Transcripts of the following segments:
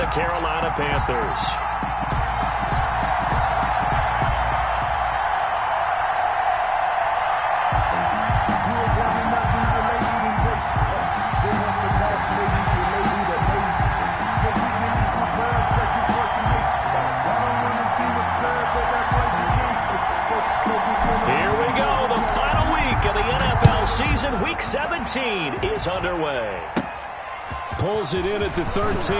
the Carolina Panthers. Here we go, the final week of the NFL season. Week 17 is underway. Pulls it in at the 13.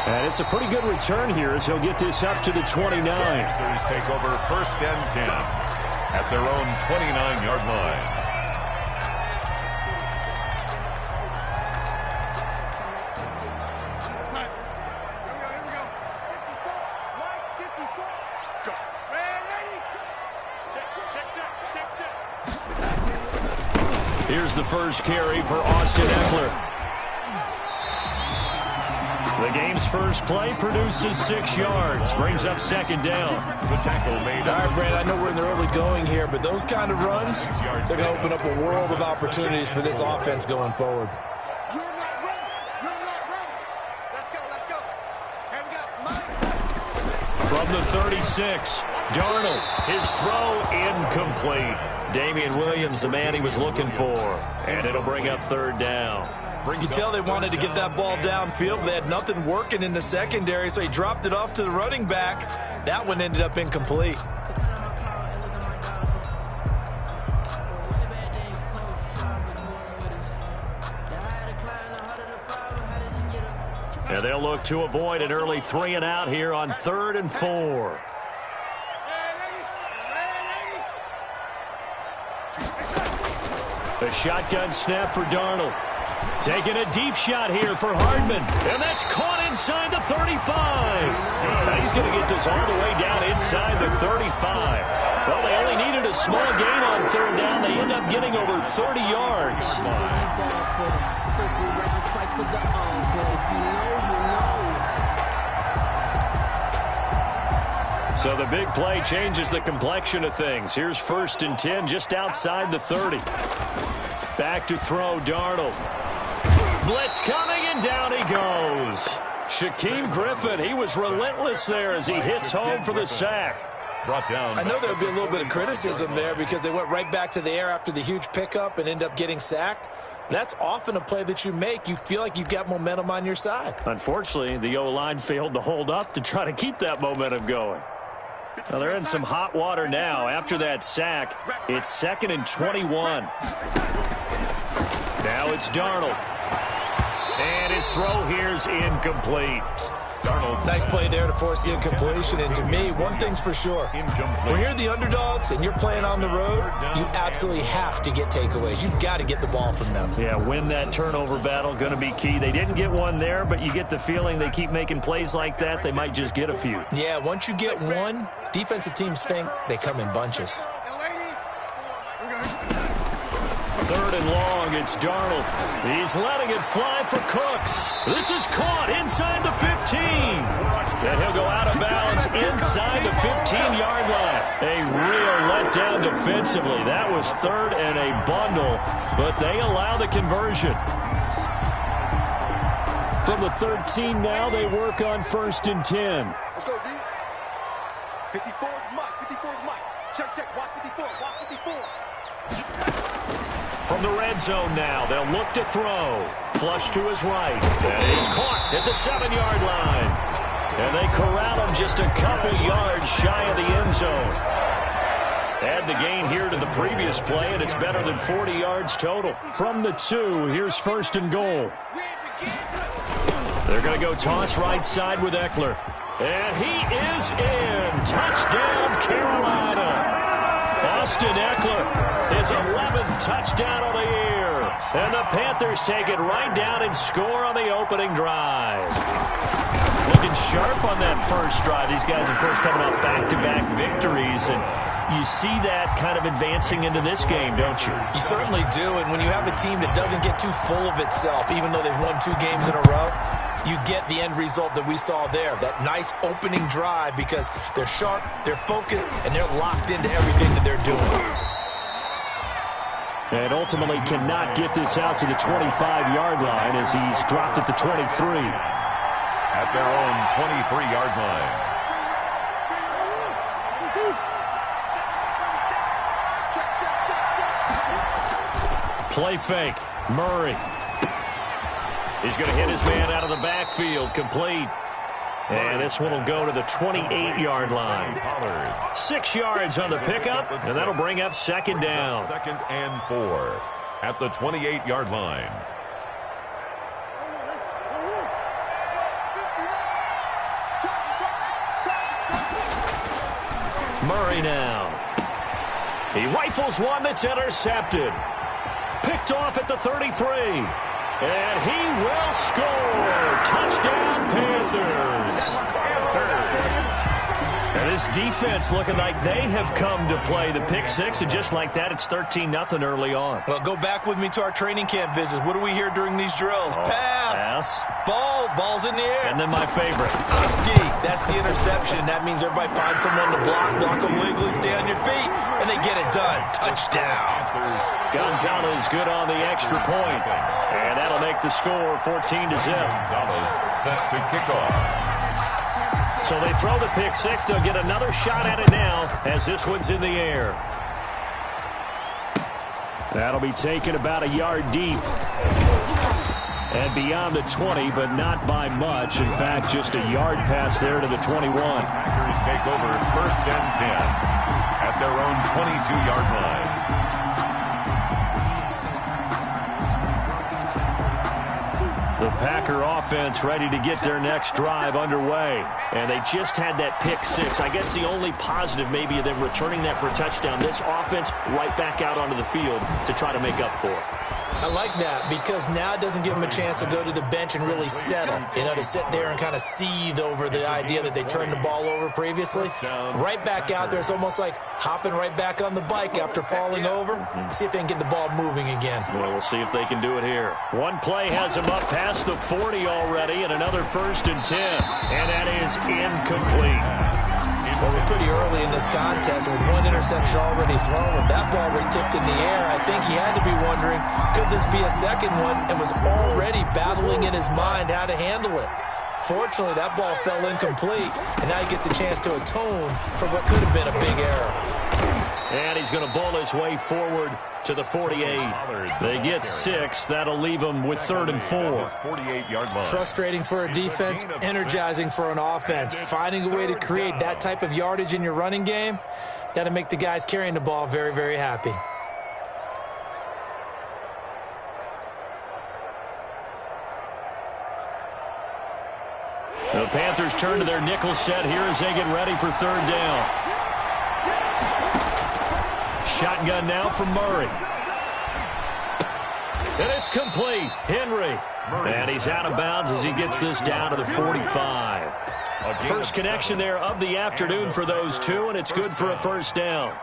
And it's a pretty good return here as he'll get this up to the 29. Panthers take over 1st and 10 at their own 29-yard line. Here's the first carry for Austin Eckler. The game's first play produces 6 yards. Brings up 2nd down. The tackle made. All right, Brad, I know we're in the early going here, but those kind of runs, they're going to open up a world of opportunities for this offense going forward. You're not running. You're not running. Let's go. Here we go. From the 36, Darnold, his throw incomplete. Damian Williams, the man he was looking for. And it'll bring up 3rd down. You can tell they wanted to get that ball downfield, but they had nothing working in the secondary, so he dropped it off to the running back. That one ended up incomplete. And they'll look to avoid an early 3 and out here on 3rd and 4. A shotgun snap for Darnold. Taking a deep shot here for Hardman. And that's caught inside the 35. Now he's going to get this all the way down inside the 35. Well, they only needed a small gain on 3rd down. They end up getting over 30 yards. So the big play changes the complexion of things. Here's 1st and 10 just outside the 30. Back to throw, Darnold. Blitz coming, and down he goes. Shaquem Griffin, he was relentless there as he hits home for the sack. Brought down. I know there would be a little bit of criticism there because they went right back to the air after the huge pickup and end up getting sacked. That's often a play that you make. You feel like you've got momentum on your side. Unfortunately, the O-line failed to hold up to try to keep that momentum going. Now they're in some hot water now. After that sack, it's 2nd and 21. Now it's Darnold. And his throw here's incomplete. Darnold. Nice play there to force the incompletion. And to me, one thing's for sure. When you're the underdogs and you're playing on the road, you absolutely have to get takeaways. You've got to get the ball from them. Yeah, win that turnover battle, going to be key. They didn't get one there, but you get the feeling they keep making plays like that, they might just get a few. Yeah, once you get one, defensive teams think they come in bunches. 3rd and long, it's Darnold. He's letting it fly for Cooks. This is caught inside the 15. And he'll go out of bounds inside the 15-yard line. A real letdown defensively. That was 3rd and a bundle, but they allow the conversion. From the 13 now, they work on 1st and 10. Let's go, D. 54 is Mike. 54 is Mike. Check. Watch 54. Watch 54. From the red zone now, they'll look to throw. Flush to his right. And he's caught at the 7-yard line. And they corral him just a couple yards shy of the end zone. Add the gain here to the previous play, and it's better than 40 yards total. From the 2, here's 1st and goal. They're going to go toss right side with Eckler. And he is in. Touchdown, Carolina. Austin Eckler, his 11th touchdown of the year. And the Panthers take it right down and score on the opening drive. Looking sharp on that first drive. These guys, of course, coming off back-to-back victories. And you see that kind of advancing into this game, don't you? You certainly do. And when you have a team that doesn't get too full of itself, even though they've won 2 games in a row, you get the end result that we saw there, that nice opening drive, because they're sharp, they're focused, and they're locked into everything that they're doing. And ultimately cannot get this out to the 25-yard line as he's dropped at the 23. at their own 23-yard line. Play fake. Murray. He's going to hit his man out of the backfield. Complete. And this one will go to the 28-yard line. 6 yards on the pickup, and that'll bring up second down. Second and 4 at the 28-yard line. Murray now. He rifles one that's intercepted. Picked off at the 33. And he will score. Touchdown, Panthers. And this defense looking like they have come to play the pick six, and just like that, it's 13-0 early on. Well, go back with me to our training camp visits. What do we hear during these drills? Pass. Ball's in the air. And then my favorite. Oski, that's the interception. That means everybody finds someone to block them legally, stay on your feet, and they get it done. Touchdown. Gonzalez good on the extra point. And that'll make the score 14-0. Gonzalez set to kick off. So they throw the pick six. They'll get another shot at it now as this one's in the air. That'll be taken about a yard deep. And beyond the 20, but not by much. In fact, just a yard pass there to the 21. Packers take over first and 10 at their own 22-yard line. The Packer offense ready to get their next drive underway. And they just had that pick six. I guess the only positive maybe of them returning that for a touchdown. This offense right back out onto the field to try to make up for it. I like that because now it doesn't give them a chance to go to the bench and really settle. You know, to sit there and kind of seethe over the idea that they turned the ball over previously. Right back out there. It's almost like hopping right back on the bike after falling over. See if they can get the ball moving again. Well, we'll see if they can do it here. One play has them up past the 40 already, and another first and 10. And that is incomplete. Well, we're pretty early in this contest, and with one interception already thrown, when that ball was tipped in the air, I think he had to be wondering, could this be a second one, and was already battling in his mind how to handle it. Fortunately, that ball fell incomplete, and now he gets a chance to atone for what could have been a big error. And he's going to bowl his way forward to the 48. They get 6. That'll leave them with 3rd and 4. 48-yard line. Frustrating for a defense, energizing for an offense. Finding a way to create that type of yardage in your running game, that'll make the guys carrying the ball very, very happy. The Panthers turn to their nickel set here as they get ready for 3rd down. Shotgun now from Murray. And it's complete. Henry. And he's out of bounds as he gets this down to the 45. First connection there of the afternoon for those two, and it's good for a first down.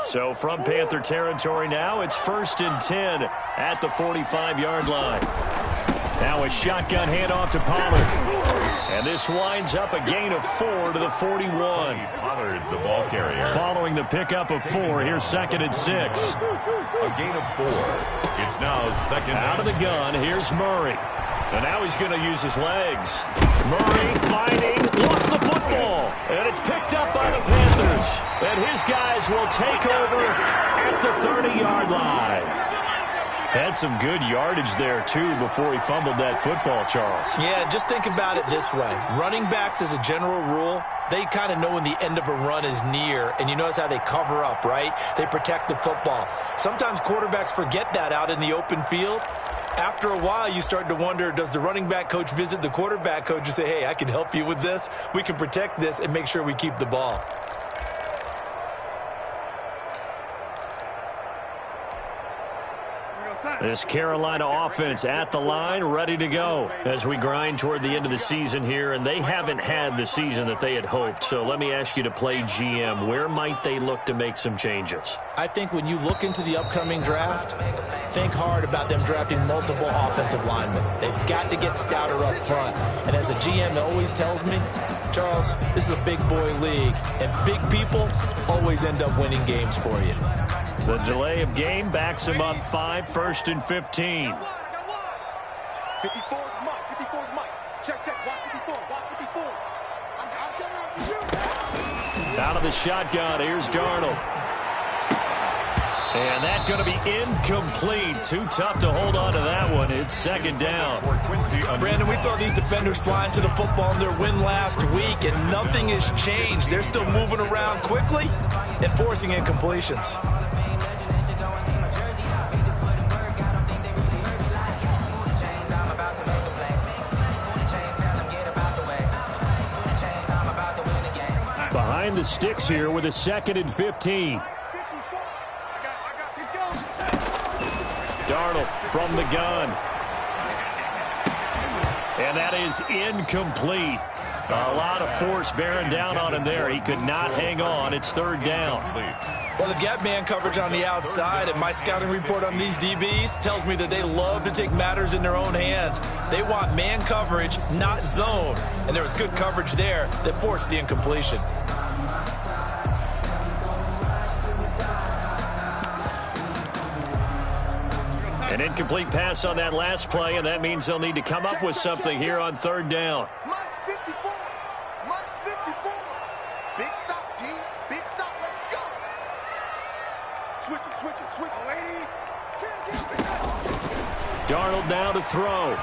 So from Panther territory now, it's 1st and 10 at the 45-yard line. Now a shotgun handoff to Pollard. And this winds up a gain of 4 to the 41. Pollard, the ball carrier. Following the pickup of 4, here's 2nd and 6. A gain of 4. It's now 2nd. Out of the gun, here's Murray. And now he's going to use his legs. Murray fighting, lost the football. And it's picked up by the Panthers. And his guys will take over at the 30-yard line. Had some good yardage there, too, before he fumbled that football, Charles. Yeah, just think about it this way. Running backs, as a general rule, they kind of know when the end of a run is near, and you notice how they cover up, right? They protect the football. Sometimes quarterbacks forget that out in the open field. After a while, you start to wonder, does the running back coach visit the quarterback coach and say, hey, I can help you with this. We can protect this and make sure we keep the ball. This Carolina offense at the line, ready to go as we grind toward the end of the season here, and they haven't had the season that they had hoped. So let me ask you to play GM. Where might they look to make some changes? I think when you look into the upcoming draft, think hard about them drafting multiple offensive linemen. They've got to get stouter up front. And as a GM, it always tells me, Charles, this is a big boy league, and big people always end up winning games for you. The delay of game backs him up 5, 1st and 15. 54's Mike. 54's Mike. Check, check. Watch 54. Watch 54. I'm coming up to you. Out of the shotgun, here's Darnold. And that's going to be incomplete. Too tough to hold on to that one. It's second down. Brandon, we saw these defenders flying to the football in their win last week, and nothing has changed. They're still moving around quickly and forcing incompletions. Behind the sticks here with a 2nd and 15. Darnold from the gun. And that is incomplete. A lot of force bearing down on him there. He could not hang on. It's third down. Well, they've got man coverage on the outside, and my scouting report on these DBs tells me that they love to take matters in their own hands. They want man coverage, not zone. And there was good coverage there that forced the incompletion. An incomplete pass on that last play, and that means they'll need to come up with something here on third down. Mike's 54. Mike's 54. Big stop, P. Big stop. Let's go. Switch it. Lead. Darnold now to throw.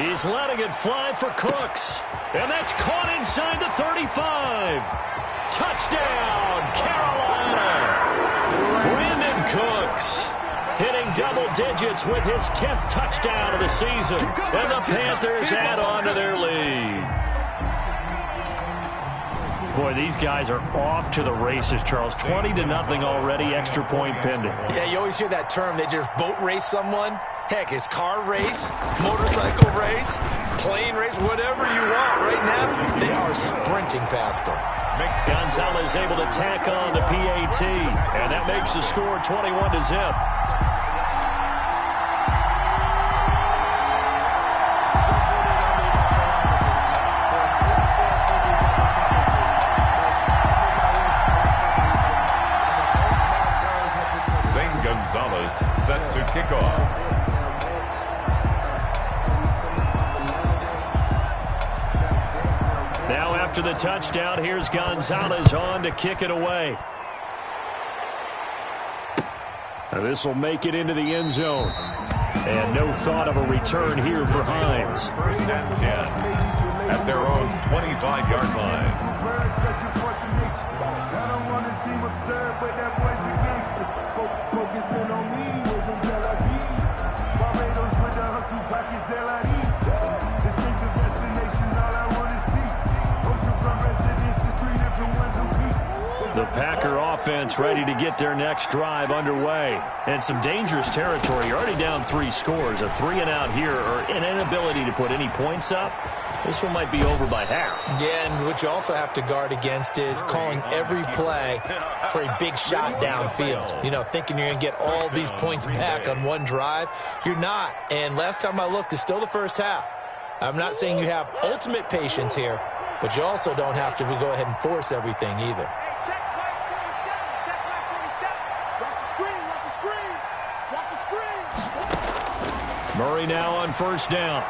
He's letting it fly for Cooks. And that's caught inside the 35. Touchdown, Carolina. Brandon Cooks hitting double digits with his 10th touchdown of the season. And the Panthers add on to their lead. Boy, these guys are off to the races, Charles. 20-0 already, extra point pending. Yeah, you always hear that term. They just boat race someone. Heck, it's car race, motorcycle race, plane race, whatever you want. Right now, they are sprinting past them. Gonzalez able to tack on the PAT. And that makes the score 21-0. Gonzalez set to kick off. Now after the touchdown, here's Gonzalez on to kick it away. This will make it into the end zone. And no thought of a return here for Hines. 1st and 10 at their own 25-yard line. Focusing on me, was from Tel Aviv. Barbados with the hustle, pockets LIDs. Distinctive destinations, all I want to see. Oceanfront residences, 3 different ones a week. The Packer offense ready to get their next drive underway. And some dangerous territory. You're already down 3 scores. A 3-and-out here, or an inability to put any points up. This one might be over by half. Yeah, and what you also have to guard against is calling every play for a big shot downfield. You know, thinking you're going to get all these points back on one drive. You're not. And last time I looked, it's still the first half. I'm not saying you have ultimate patience here, but you also don't have to go ahead and force everything either. Check right 47. Watch the screen. Watch the screen. Murray now on 1st down.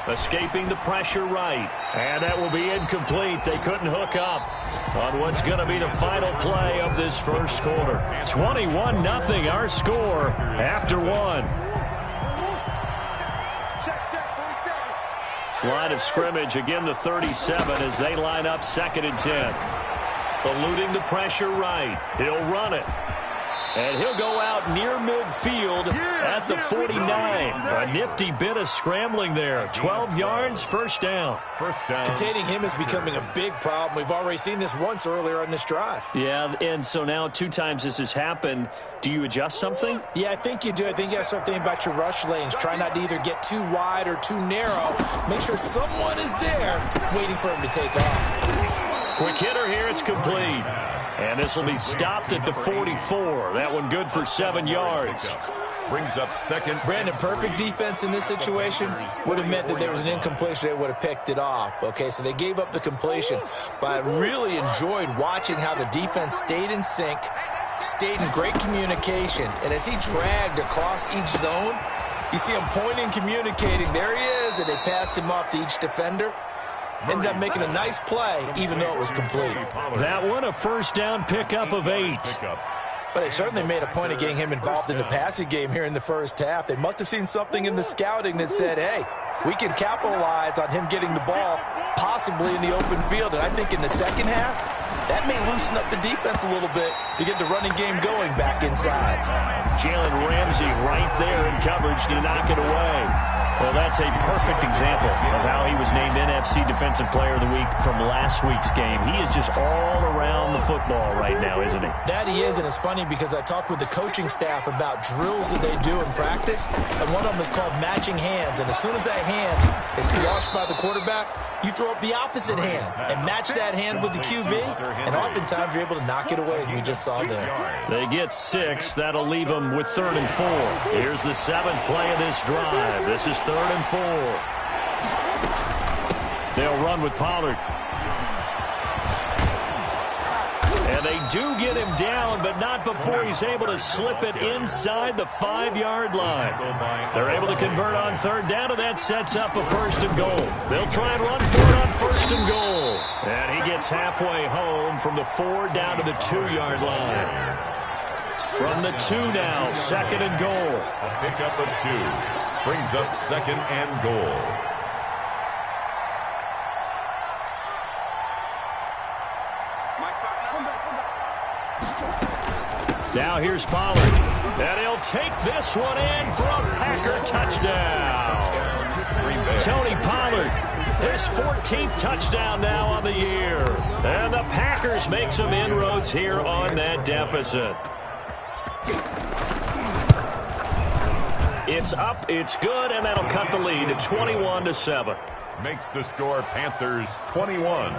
Escaping the pressure right. And that will be incomplete. They couldn't hook up on what's going to be the final play of this first quarter. 21-0 our score after 1. Check 47. Line of scrimmage, again the 37 as they line up 2nd and 10. Eluding the pressure right. He'll run it. And he'll go out near midfield at the 49. A nifty bit of scrambling there. 12 yards, 1st down. Containing him is becoming a big problem. We've already seen this once earlier on this drive. Yeah, and so now 2 times this has happened. Do you adjust something? Yeah, I think you do. I think you got to start thinking about your rush lanes. Try not to either get too wide or too narrow. Make sure someone is there waiting for him to take off. Quick hitter here. It's complete. And this will be stopped at the 44. That one good for 7 yards. Brings up 2nd. Brandon, perfect defense in this situation would have meant that there was an incompletion. They would have picked it off. Okay, so they gave up the completion. But I really enjoyed watching how the defense stayed in sync, stayed in great communication. And as he dragged across each zone, You see him pointing, communicating. There he is, and they passed him off to each defender. Ended up making a nice play, even though it was complete. That one, a first down pickup of 8. But they certainly made a point of getting him involved in the passing game here in the first half. They must have seen something in the scouting that said, hey, we can capitalize on him getting the ball, possibly in the open field. And I think in the second half, that may loosen up the defense a little bit to get the running game going back inside. Jalen Ramsey right there in coverage to knock it away. Well, that's a perfect example of how he was named NFC Defensive Player of the Week from last week's game. He is just all around the football right now, isn't he? That he is, and it's funny because I talked with the coaching staff about drills that they do in practice, and one of them is called matching hands. And as soon as that hand is watched by the quarterback, you throw up the opposite hand and match that hand with the QB, and oftentimes you're able to knock it away, as we just saw there. They get 6. That'll leave them with 3rd and 4. Here's the 7th play of this drive. This is 3rd and 4. They'll run with Pollard. And they do get him down, but not before he's able to slip it inside the 5-yard line. They're able to convert on 3rd down, and that sets up a 1st and goal. They'll try and run for it on 1st and goal. And he gets halfway home from the 4 down to the 2-yard line. From the 2 now, 2nd and goal. A pickup of 2 brings up 2nd and goal. Now here's Pollard. And he'll take this one in for a Packer touchdown. Tony Pollard, his 14th touchdown now on the year. And the Packers make some inroads here on that deficit. It's up, it's good, and that'll cut the lead to 21-7. Makes the score Panthers 21,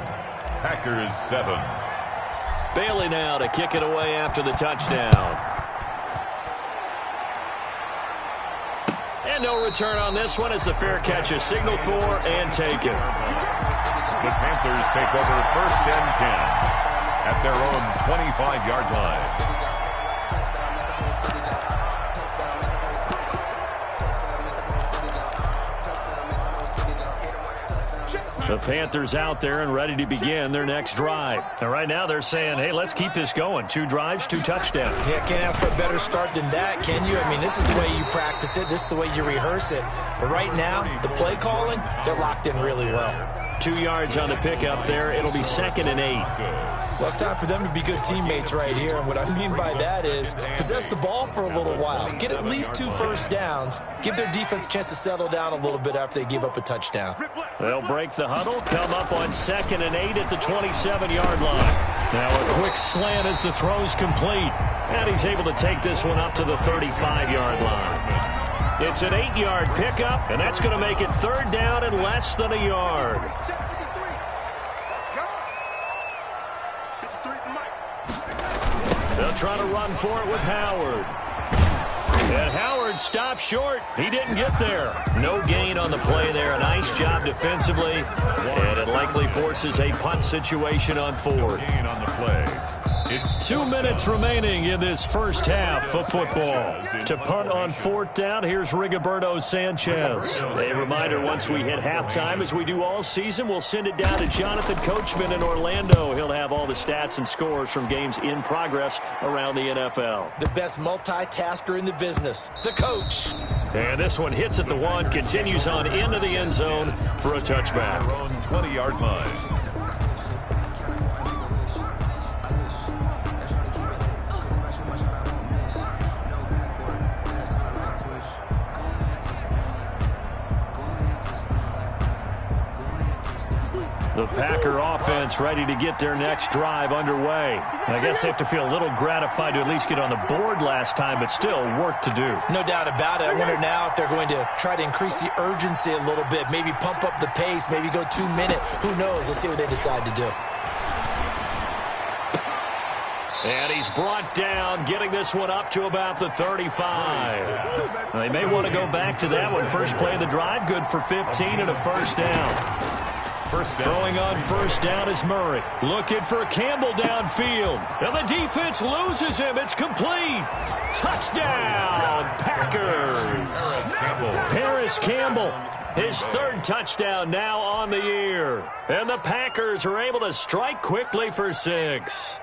Packers 7. Bailey now to kick it away after the touchdown. And no return on this one as the fair catch is signaled for and taken. The Panthers take over 1st and 10 at their own 25-yard line. The Panthers out there and ready to begin their next drive. And right now they're saying, hey, let's keep this going. 2 drives, 2 touchdowns. Yeah, can't ask for a better start than that, can you? I mean, this is the way you practice it. This is the way you rehearse it. But right now, the play calling, they're locked in really well. 2 yards on the pickup there. It'll be 2nd and 8. Well, it's time for them to be good teammates right here. And what I mean by that is possess the ball for a little while. Get at least 2 first downs. Give their defense a chance to settle down a little bit after they give up a touchdown. They'll break the huddle, come up on 2nd and 8 at the 27-yard line. Now a quick slant as the throw's complete. And he's able to take this one up to the 35-yard line. It's an 8-yard pickup, and that's going to make it 3rd down and less than a yard. They'll try to run for it with Howard. And Howard stopped short. He didn't get there. No gain on the play there. A nice job defensively. And it likely forces a punt situation on 4th. Gain on the play. It's 2 minutes remaining in this first half of football. To punt on 4th down, here's Rigoberto Sanchez. A reminder, once we hit halftime, as we do all season, we'll send it down to Jonathan Coachman in Orlando. He'll have all the stats and scores from games in progress around the NFL. The best multitasker in the business, the coach. And this one hits at the 1, continues on into the end zone for a touchback. their own 20-yard line. The Packer offense ready to get their next drive underway. I guess they have to feel a little gratified to at least get on the board last time, but still work to do. No doubt about it. I wonder now if they're going to try to increase the urgency a little bit, maybe pump up the pace, maybe go 2 minute. Who knows? Let's see what they decide to do. And he's brought down, getting this one up to about the 35. They may want to go back to that one. First play of the drive, good for 15 and a first down. Throwing on first down is Murray. Looking for Campbell downfield. And the defense loses him. It's complete. Touchdown, Packers. Paris Campbell. His third touchdown now on the year. And the Packers are able to strike quickly for 6.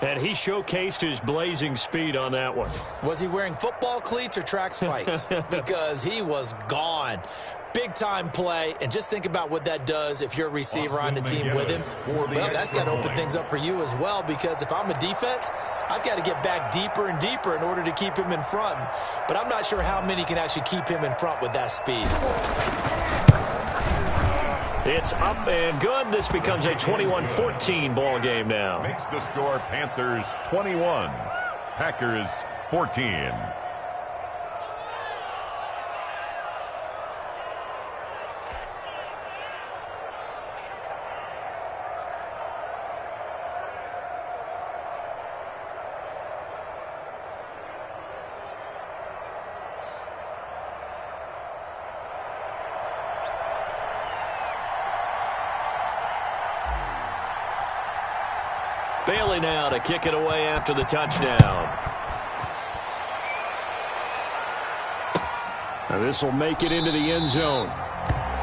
And he showcased his blazing speed on that one. Was he wearing football cleats or track spikes? Because he was gone. Big-time play, and just think about what that does if you're a receiver on the team with him. Well, that's got to open things up for you as well, because if I'm a defense, I've got to get back deeper and deeper in order to keep him in front. But I'm not sure how many can actually keep him in front with that speed. It's up and good. This becomes a 21-14 ball game now. Makes the score Panthers 21, Packers 14. Bailey now to kick it away after the touchdown. Now this will make it into the end zone.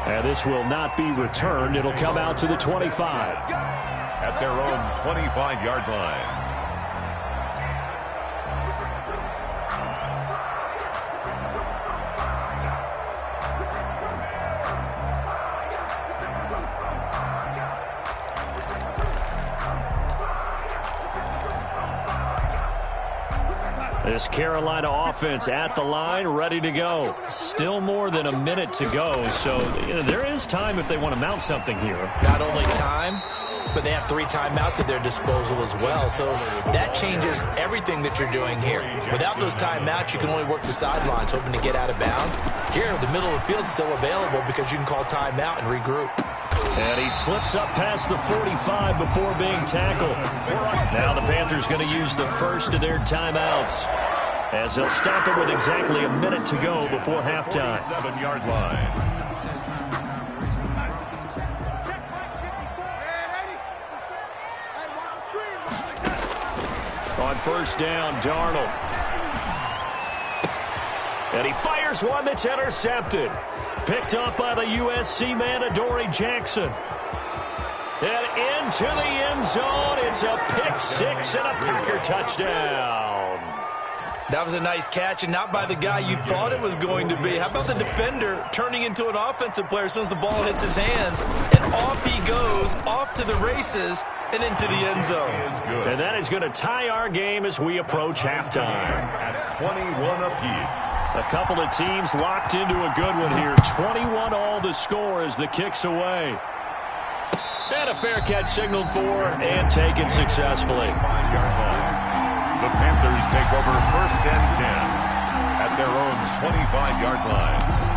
And this will not be returned. It'll come out to the 25. At their own 25-yard line. This Carolina offense at the line, ready to go. Still more than a minute to go, so there is time if they want to mount something here. Not only time, but they have 3 timeouts at their disposal as well, so that changes everything that you're doing here. Without those timeouts, you can only work the sidelines, hoping to get out of bounds. Here, the middle of the field is still available because you can call timeout and regroup. And he slips up past the 45 before being tackled. Now the Panthers going to use the first of their timeouts, as they'll stop it with exactly a minute to go before halftime. 7-yard line. On first down, Darnold. And he fires one that's intercepted. Picked up by the USC man, Adoree Jackson. And into the end zone. It's a pick-6 and a Packer touchdown. That was a nice catch, and not by the guy you thought it was going to be. How about the defender turning into an offensive player as soon as the ball hits his hands? And off he goes, off to the races, and into the end zone. And that is going to tie our game as we approach halftime. At 21 apiece. A couple of teams locked into a good one here. 21 all the score as the kick's away. And a fair catch signaled for and taken successfully. 5-yard line. The Panthers take over first and 10 at their own 25-yard line.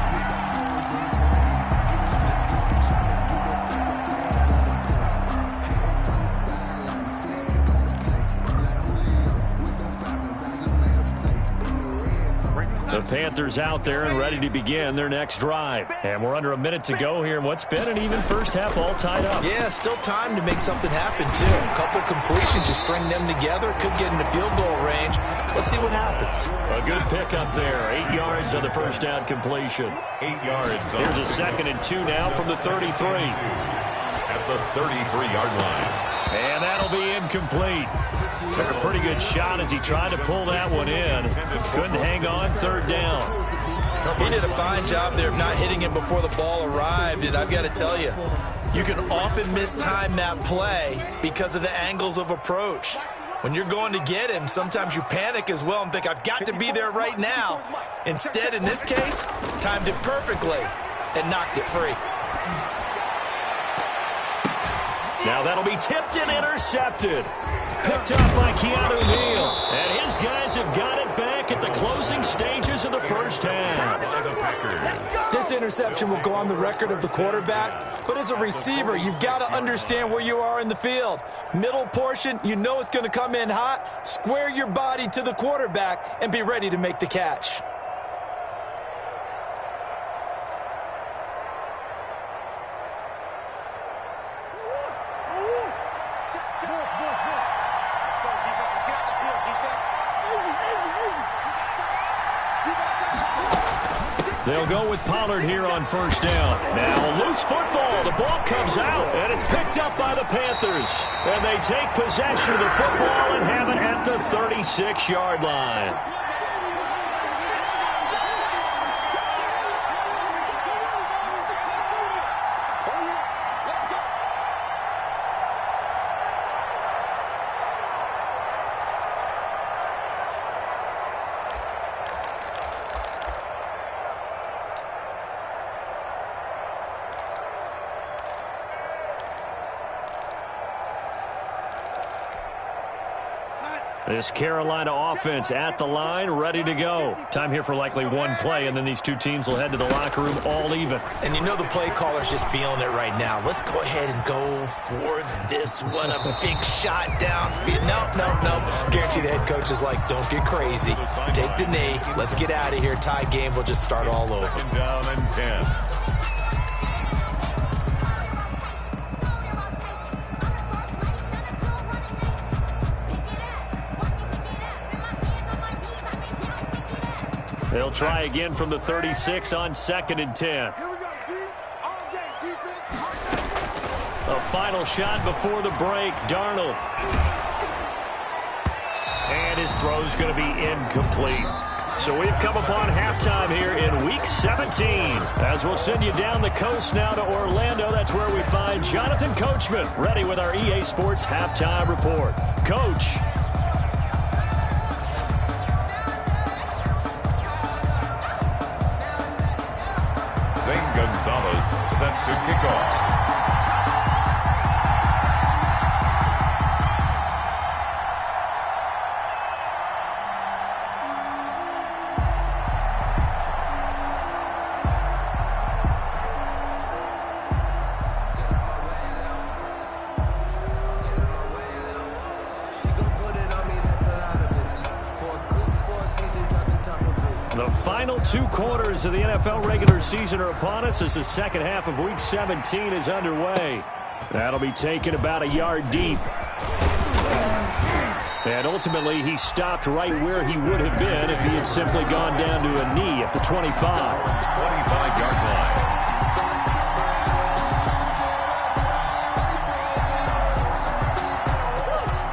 The Panthers out there and ready to begin their next drive. And we're under a minute to go here in what's been an even first half, all tied up. Yeah, still time to make something happen, too. A couple completions, you string them together, could get into field goal range. Let's see what happens. A good pickup there. 8 yards on the first down completion. 8 yards. Here's a 2nd and 2 now from the 33. At the 33-yard line. And that'll be incomplete. Took a pretty good shot as he tried to pull that one in. Couldn't hang on, 3rd down. He did a fine job there of not hitting him before the ball arrived, and I've got to tell you, you can often mistime that play because of the angles of approach. When you're going to get him, sometimes you panic as well and think, I've got to be there right now. Instead, in this case, timed it perfectly and knocked it free. Now that'll be tipped and intercepted. Picked up by Keanu Neal. And his guys have got it back at the closing stages of the first half. This interception will go on the record of the quarterback, but as a receiver, you've got to understand where you are in the field. Middle portion, you know it's going to come in hot. Square your body to the quarterback and be ready to make the catch. They'll go with Pollard here on first down. Now, loose football. The ball comes out, and it's picked up by the Panthers. And they take possession of the football and have it at the 36-yard line. This Carolina offense at the line, ready to go. Time here for likely one play, and then these two teams will head to the locker room all even. And you know the play caller's just feeling it right now. Let's go ahead and go for this one. A big shot down. No. Guarantee the head coach is like, don't get crazy. Take the knee. Let's get out of here. Tie game. We'll just start all over. Second down and 10. They'll try again from the 36 on 2nd and 10. Here we go, D. All day, defense. A final shot before the break. Darnold. And his throw's going to be incomplete. So we've come upon halftime here in Week 17. As we'll send you down the coast now to Orlando, that's where we find Jonathan Coachman, ready with our EA Sports Halftime Report. Coach. Gonzalez set to kick off. The final 2 quarters of the NFL regular season are upon us as the second half of Week 17 is underway. That'll be taken about a yard deep. And ultimately, he stopped right where he would have been if he had simply gone down to a knee at the 25. 25-yard line.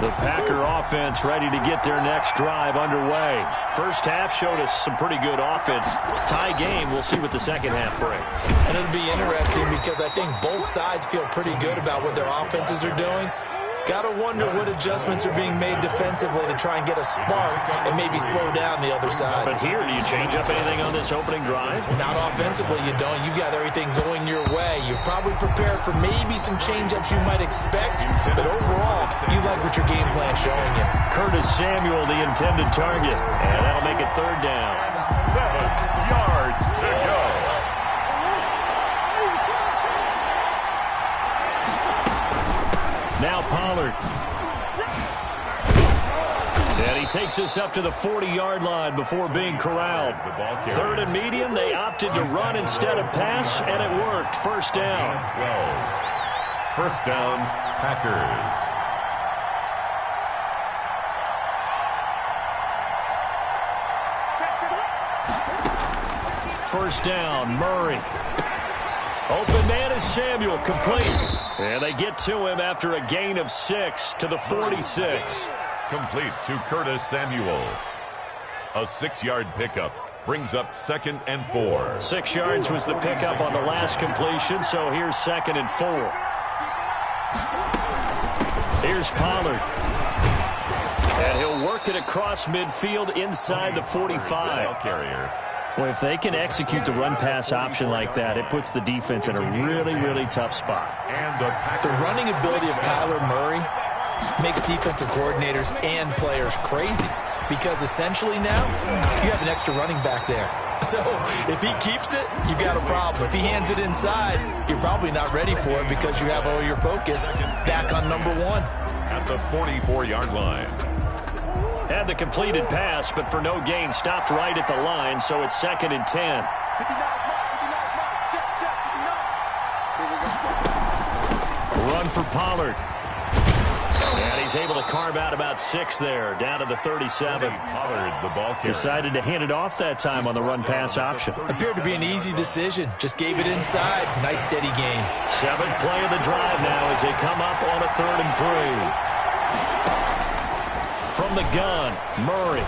The Packer offense ready to get their next drive underway. First half showed us some pretty good offense. Tie game, we'll see what the second half brings. And it'll be interesting because I think both sides feel pretty good about what their offenses are doing. Got to wonder what adjustments are being made defensively to try and get a spark and maybe slow down the other side. But here, do you change up anything on this opening drive? Not offensively, you don't. You got everything going your way. You've probably prepared for maybe some change-ups you might expect, but overall, you like what your game plan's showing you. Curtis Samuel, the intended target, and that'll make it 3rd down. 7 yards to go. Now Pollard. And he takes us up to the 40-yard line before being corralled. 3rd and medium, they opted to run instead of pass, and it worked. First down. 12. First down, Packers. First down, Murray. Open man is Samuel, complete. And they get to him after a gain of 6 to the 46. Complete to Curtis Samuel. A 6-yard pickup brings up 2nd and 4. 6 yards was the pickup on the last completion, so here's 2nd and 4. Here's Pollard. And he'll work it across midfield inside the 45. Carrier. Well, if they can execute the run-pass option like that, it puts the defense in a really, really tough spot. And the running ability of Kyler Murray makes defensive coordinators and players crazy because essentially now you have an extra running back there. So if he keeps it, you've got a problem. If he hands it inside, you're probably not ready for it because you have all your focus back on number 1. At the 44-yard line. Had the completed pass, but for no gain, stopped right at the line, so it's 2nd and 10. Run for Pollard. And he's able to carve out about 6 there, down to the 37. Pollard, the ball carrier. Decided to hand it off that time on the run-pass option. Appeared to be an easy decision. Just gave it inside. Nice, steady gain. 7th play of the drive now as they come up on a 3rd and 3. From the gun, Murray.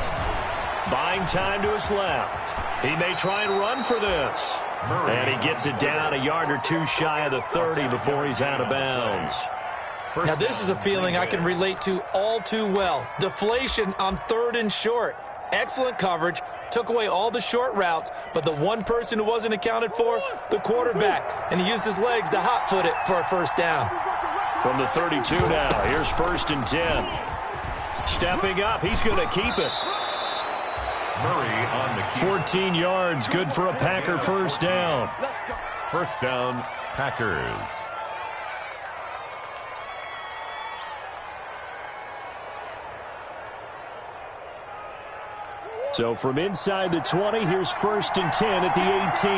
Buying time to his left. He may try and run for this. Murray. And he gets it down a yard or 2 shy of the 30 before he's out of bounds. Now, this is a feeling I can relate to all too well. Deflation on 3rd and short. Excellent coverage. Took away all the short routes, but the one person who wasn't accounted for, the quarterback. And he used his legs to hot-foot it for a first down. From the 32 now, here's 1st and 10. Stepping up, he's going to keep it. Murray on the key. 14 yards, good for a Packer first down. First down, Packers. So from inside the 20, here's 1st and 10 at the 18.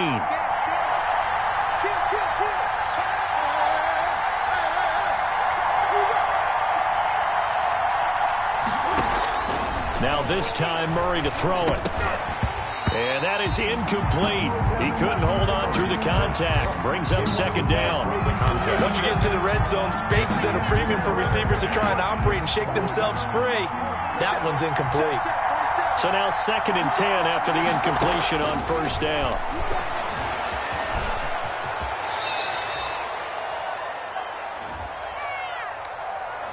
Now this time Murray to throw it. And that is incomplete. He couldn't hold on through the contact. Brings up 2nd down. Once you get into the red zone, space is at a premium for receivers to try and operate and shake themselves free. That one's incomplete. So now 2nd and 10 after the incompletion on 1st down.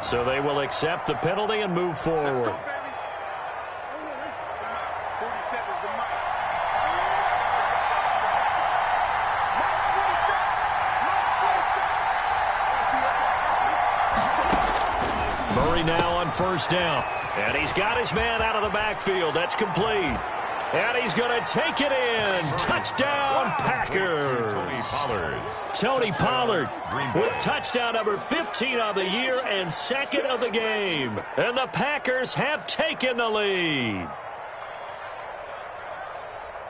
So they will accept the penalty and move forward. Murray now on 1st down. And he's got his man out of the backfield. That's complete. And he's going to take it in. Touchdown, Packers. Tony Pollard with touchdown number 15 of the year and 2nd of the game. And the Packers have taken the lead.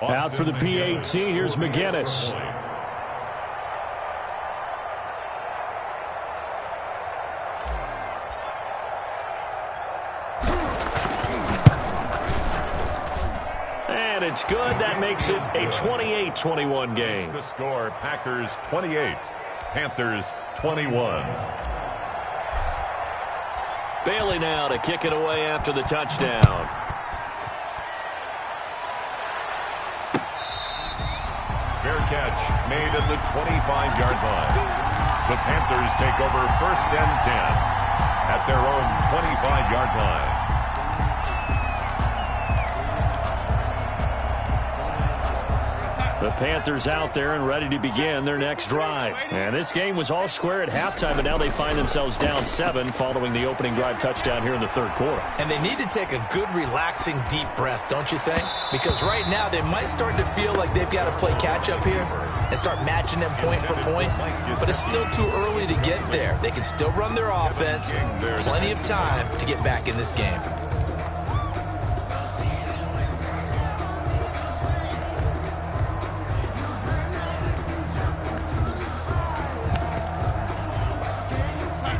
Out for the PAT, here's McGinnis. It's good. That makes it a 28-21 game. The score, Packers 28, Panthers 21. Bailey now to kick it away after the touchdown. Fair catch made at the 25-yard line. The Panthers take over 1st and 10 at their own 25-yard line. The Panthers out there and ready to begin their next drive. And this game was all square at halftime, but now they find themselves down 7 following the opening drive touchdown here in the 3rd quarter. And they need to take a good, relaxing, deep breath, don't you think? Because right now they might start to feel like they've got to play catch-up here and start matching them point for point. But it's still too early to get there. They can still run their offense. Plenty of time to get back in this game.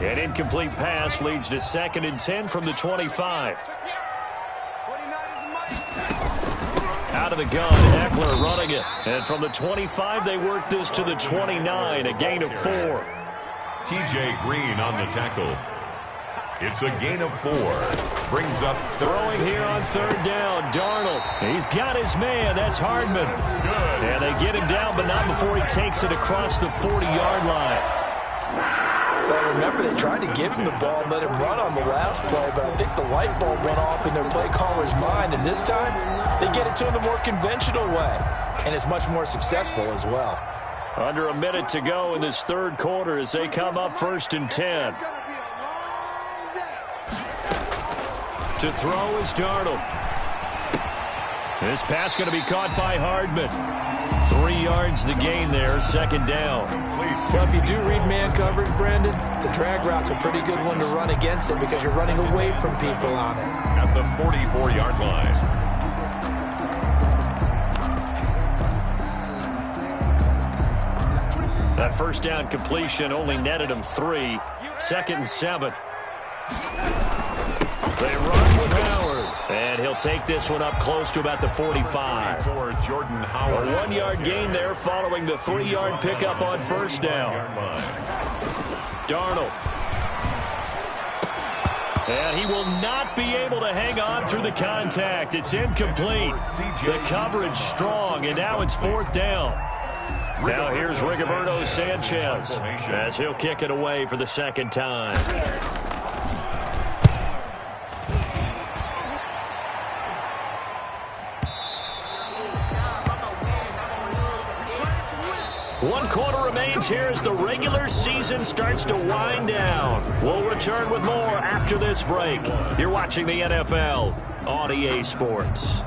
An incomplete pass leads to 2nd and 10 from the 25. Out of the gun, Eckler running it. And from the 25, they work this to the 29, a gain of 4. TJ Green on the tackle. It's a gain of 4. Brings up throwing here on 3rd down. Darnold. He's got his man. That's Hardman. And they get him down, but not before he takes it across the 40-yard line. Well, remember, they tried to give him the ball and let him run on the last play, but I think the light bulb went off in their play caller's mind, and this time they get it to him the more conventional way, and it's much more successful as well. Under a minute to go in this 3rd quarter as they come up 1st and 10. To throw is Darnold. This pass going to be caught by Hardman. 3 yards the gain there, 2nd down. Well, if you do read man coverage, Brandon, the drag route's a pretty good one to run against it because you're running away from people on it. At the 44-yard line. That first down completion only netted him 3. 2nd and 7. They run with Howard. And he'll take this one up close to about the 45. For Jordan Howard. A 1-yard gain there following the 3-yard pickup on first down. Darnold. And he will not be able to hang on through the contact. It's incomplete. The coverage strong, and now it's 4th down. Now here's Rigoberto Sanchez as he'll kick it away for the 2nd time. One quarter remains here as the regular season starts to wind down. We'll return with more after this break. You're watching the NFL on EA Sports.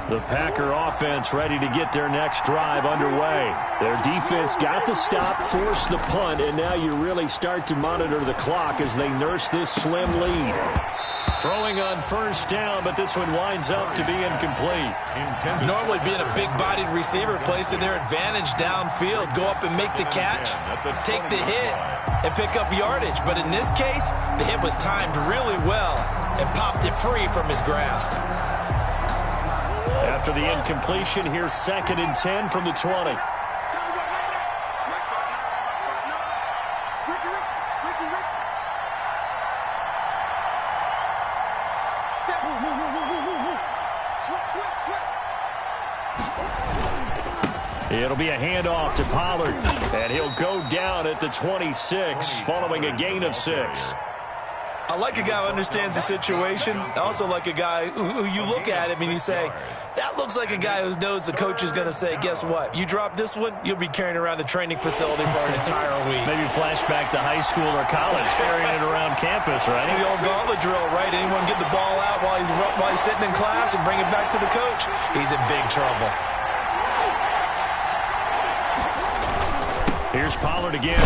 The Packer offense ready to get their next drive underway. Their defense got the stop, forced the punt, and now you really start to monitor the clock as they nurse this slim lead. Throwing on first down, but this one winds up to be incomplete. Normally being a big-bodied receiver plays to their advantage downfield. Go up and make the catch, take the hit, and pick up yardage. But in this case, the hit was timed really well and popped it free from his grasp. After the incompletion, here's 2nd and 10 from the 20. It'll be a handoff to Pollard, and he'll go down at the 26 following a gain of 6. I like a guy who understands the situation. I also like a guy who you look at him and you say, that looks like a guy who knows the coach is going to say, guess what? You drop this one, you'll be carrying around the training facility for an entire week. Maybe flashback to high school or college, carrying it around campus, right? The old gauntlet drill, right? Anyone get the ball out while he's sitting in class and bring it back to the coach? He's in big trouble. Here's Pollard again.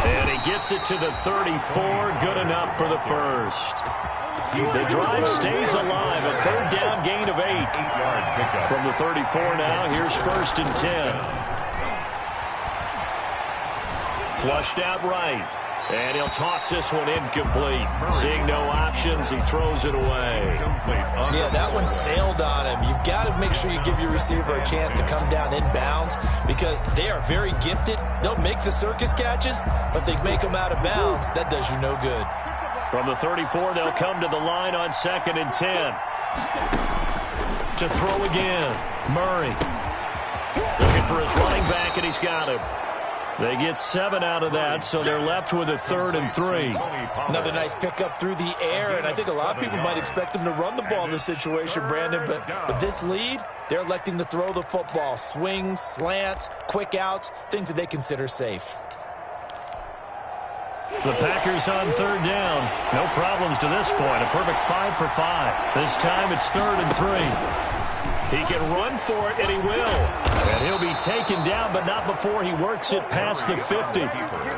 And he gets it to the 34. Good enough for the first. The drive stays alive. A 3rd down gain of 8. From the 34 now, here's 1st and 10. Flushed out right. And he'll toss this one incomplete. Seeing no options, he throws it away. Yeah, that one sailed on him. You've got to make sure you give your receiver a chance to come down inbounds because they are very gifted. They'll make the circus catches, but they make them out of bounds. That does you no good. From the 34, they'll come to the line on 2nd and 10. To throw again, Murray. Looking for his running back, and he's got him. They get 7 out of that, so they're left with a 3rd and 3. Another nice pickup through the air, and I think a lot of people might expect them to run the ball in this situation, Brandon, but with this lead, they're electing to throw the football. Swings, slants, quick outs, things that they consider safe. The Packers on 3rd down. No problems to this point. A perfect 5 for 5. This time it's 3rd and 3. He can run for it, and he will. And he'll be taken down, but not before he works it past the 50.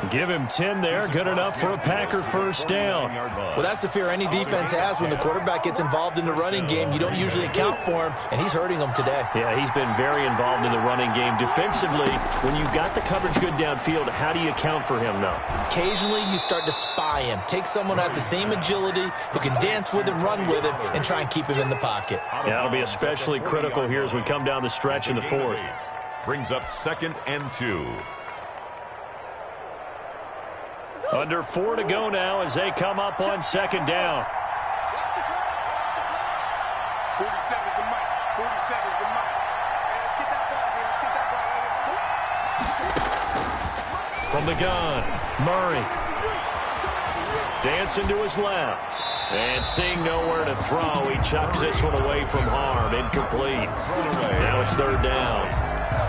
Give him 10 there. Good enough for a Packer first down. Well, that's the fear any defense has when the quarterback gets involved in the running game. You don't usually account for him, and he's hurting them today. Yeah, he's been very involved in the running game. Defensively, when you've got the coverage good downfield, how do you account for him, though? Occasionally, you start to spy him. Take someone who has the same agility, who can dance with him, run with him, and try and keep him in the pocket. Yeah, that'll be especially critical here as we come down the stretch in the 4th. Brings up 2nd and 2. Under 4 to go now as they come up on 2nd down. 47's the mic. 47's the mic. Hey, let's get that ball here. Let's get that ball. From the gun, Murray. Dancing to his left. And seeing nowhere to throw, he chucks this one away from harm. Incomplete. Now it's 3rd down.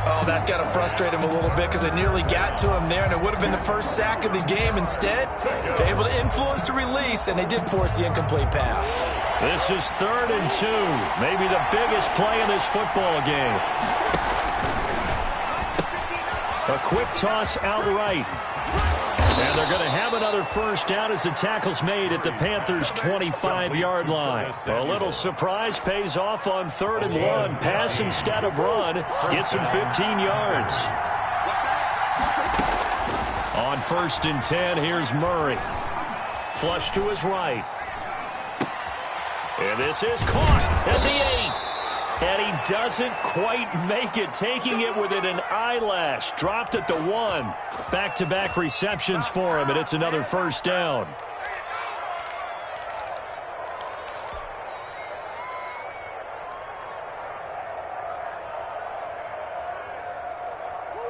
Oh, that's got to frustrate him a little bit because they nearly got to him there, and it would have been the first sack of the game. Instead, they're able to influence the release, and they did force the incomplete pass. This is 3rd and 2. Maybe the biggest play in this football game. A quick toss out right. And they're going to have another first down as the tackle's made at the Panthers' 25-yard line. A little surprise pays off on 3rd and 1. Pass instead of run. Gets him 15 yards. On 1st and 10, here's Murray. Flush to his right. And this is caught at the 8. And he doesn't quite make it, taking it within an eyelash. Dropped at the 1. Back-to-back receptions for him, and it's another first down.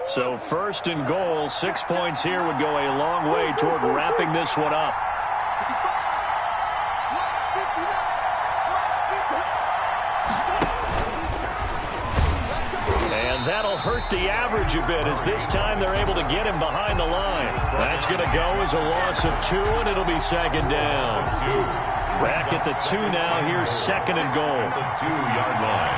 So 1st and goal, 6 points here would go a long way toward wrapping this one up. That'll hurt the average a bit as this time they're able to get him behind the line. That's going to go as a loss of 2, and it'll be 2nd down. Back at the 2 now. Here's 2nd and goal. The 2-yard line.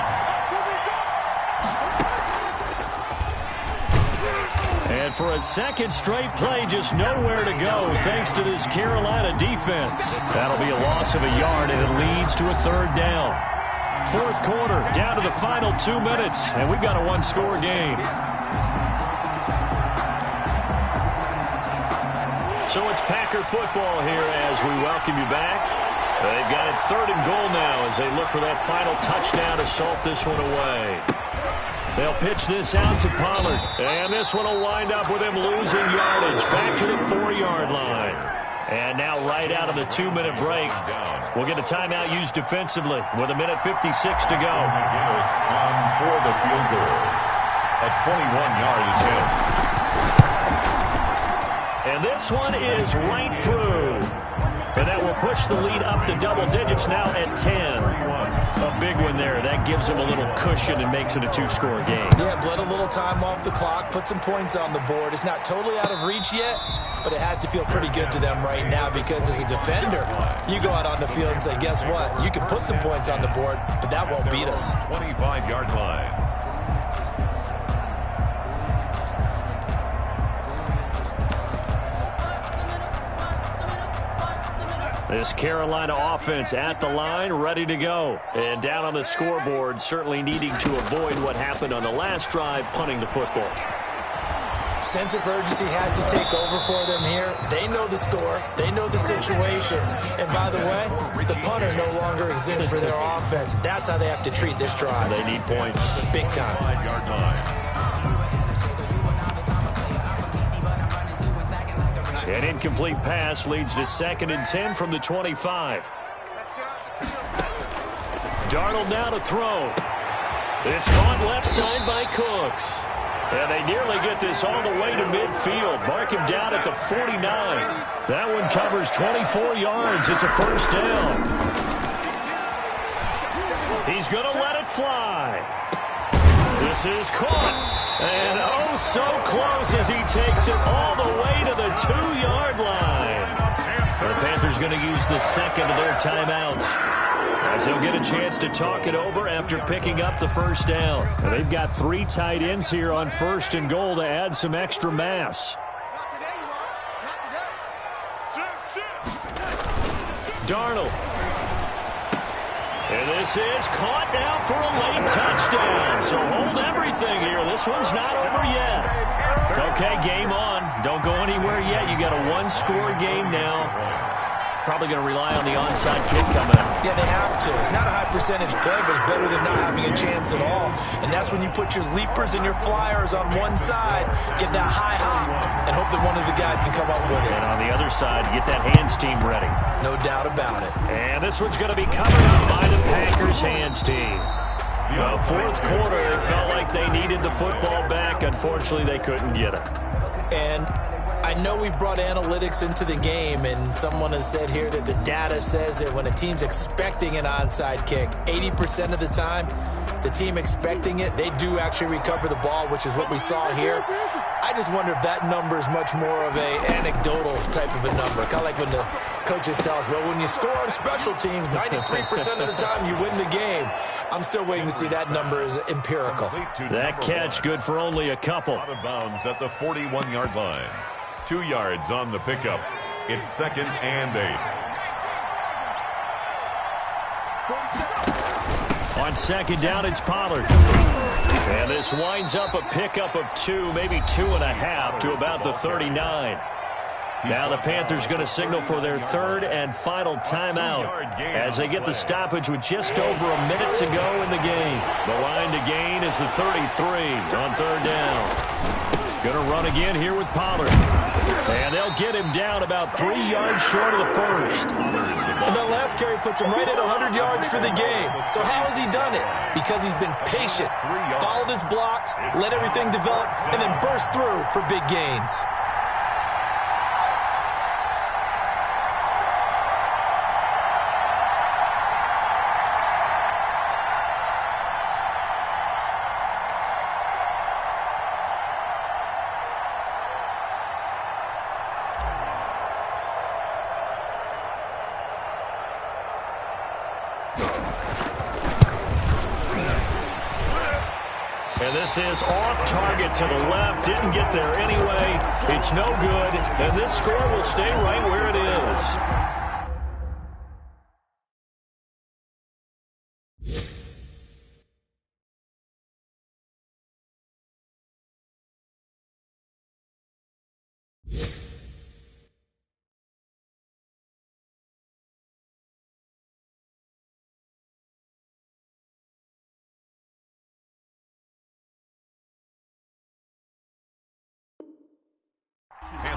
And for a second straight play, just nowhere to go thanks to this Carolina defense. That'll be a loss of a yard, and it leads to a 3rd down. 4th quarter, down to the final 2 minutes, and we've got a 1-score game. So it's Packer football here as we welcome you back. They've got it 3rd and goal now as they look for that final touchdown to salt this one away. They'll pitch this out to Pollard, and this one will wind up with him losing yardage back to the 4-yard line. And now right out of the 2-minute break, we'll get a timeout used defensively with 1:56 to go. For the field goal. A 21-yard attempt. And this one is right through. And that will push the lead up to double digits now at 10. A big one there. That gives them a little cushion and makes it a 2-score game. Yeah, bled a little time off the clock, put some points on the board. It's not totally out of reach yet, but it has to feel pretty good to them right now because as a defender, you go out on the field and say, guess what? You can put some points on the board, but that won't beat us. 25-yard line. This Carolina offense at the line, ready to go. And down on the scoreboard, certainly needing to avoid what happened on the last drive, punting the football. Sense of urgency has to take over for them here. They know the score. They know the situation. And by the way, the punter no longer exists for their offense. That's how they have to treat this drive. They need points. Big time. 5-yard line. An incomplete pass leads to 2nd and 10 from the 25. Darnold now to throw. It's caught left side by Cooks. And they nearly get this all the way to midfield. Mark him down at the 49. That one covers 24 yards. It's a first down. He's going to let it fly. This is caught. And oh, so close as he takes it all the way to the 2-yard line. The Panthers going to use the second of their timeouts as they'll get a chance to talk it over after picking up the first down. And they've got 3 tight ends here on 1st and goal to add some extra mass. Darnold. And this is caught now for a late touchdown. So hold everything here. This one's not over yet. Okay, game on. Don't go anywhere yet. You got a 1-score game now. Probably going to rely on the onside kick coming up. Yeah, they have to. It's not a high percentage play, but it's better than not having a chance at all. And that's when you put your leapers and your flyers on one side, get that high hop, and hope that one of the guys can come up with it. And on the other side, get that hands team ready. No doubt about it. And this one's going to be covered up by the Packers hands team. The 4th quarter, they felt like they needed the football back. Unfortunately, they couldn't get it. And I know we brought analytics into the game, and someone has said here that the data says that when a team's expecting an onside kick, 80% of the time, the team expecting it, they do actually recover the ball, which is what we saw here. I just wonder if that number is much more of a anecdotal type of a number. Kind of like when the coaches tell us, well, when you score on special teams, 93% of the time you win the game. I'm still waiting to see that number is empirical. That catch good for only a couple. Out of bounds at the 41-yard line. 2 yards on the pickup. It's 2nd and 8. On 2nd down, it's Pollard. And this winds up a pickup of 2, maybe 2.5 to about the 39. Now the Panthers going to signal for their 3rd and final timeout as they get the stoppage with just over a minute to go in the game. The line to gain is the 33 on 3rd down. Going to run again here with Pollard. And they'll get him down about 3 yards short of the first. And that last carry puts him right at 100 yards for the game. So how has he done it? Because he's been patient, followed his blocks, let everything develop, and then burst through for big gains. And this is off target to the left. Didn't get there anyway. It's no good. And this score will stay right where it is.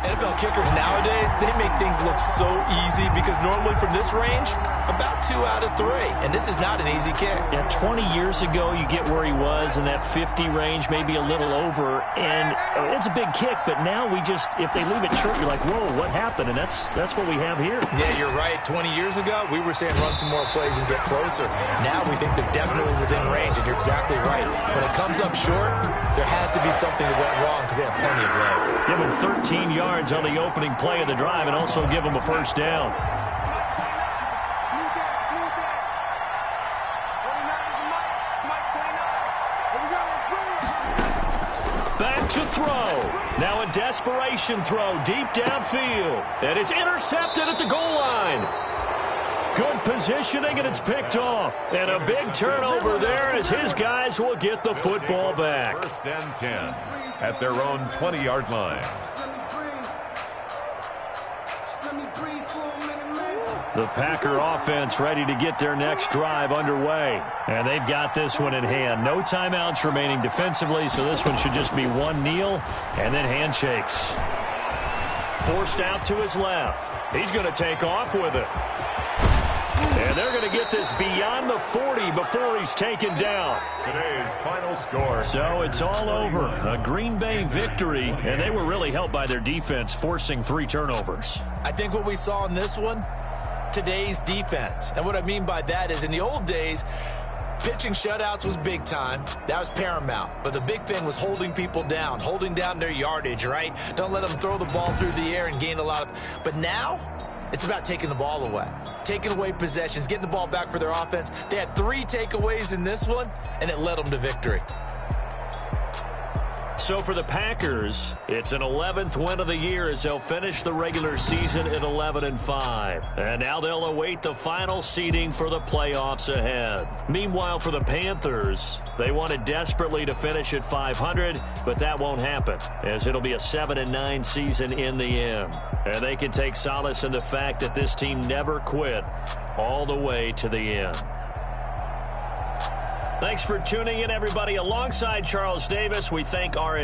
NFL kickers nowadays, they make things look so easy because normally from this range, about 2 out of 3. And this is not an easy kick. Yeah, 20 years ago, you get where he was in that 50 range, maybe a little over. And it's a big kick, but now we just, if they leave it short, you're like, whoa, what happened? And that's what we have here. Yeah, you're right. 20 years ago, we were saying run some more plays and get closer. Now we think they're definitely within range, and you're exactly right. When it comes up short, there has to be something that went wrong because they have plenty of leg. Give them 13 yards on the opening play of the drive and also give them a first down. Back to throw. Now a desperation throw deep downfield. And it's intercepted at the goal line. Good positioning, and it's picked off. And a big turnover there as his guys will get the football back. 1st and 10 at their own 20-yard line. The Packer offense ready to get their next drive underway. And they've got this one in hand. No timeouts remaining defensively, so this one should just be one kneel and then handshakes. Forced out to his left. He's going to take off with it. And they're going to get this beyond the 40 before he's taken down. Today's final score. So it's all over. A Green Bay victory, and they were really helped by their defense, forcing 3 turnovers. I think what we saw in this one, today's defense. And what I mean by that is in the old days, pitching shutouts was big time. That was paramount. But the big thing was holding people down, holding down their yardage, right? Don't let them throw the ball through the air and gain a lot of... But now, it's about taking the ball away. Taking away possessions, getting the ball back for their offense. They had 3 takeaways in this one, and it led them to victory. So for the Packers, it's an 11th win of the year as they'll finish the regular season at 11-5. And now they'll await the final seeding for the playoffs ahead. Meanwhile, for the Panthers, they wanted desperately to finish at 500, but that won't happen as it'll be a 7-9 season in the end. And they can take solace in the fact that this team never quit all the way to the end. Thanks for tuning in, everybody. Alongside Charles Davis, we thank our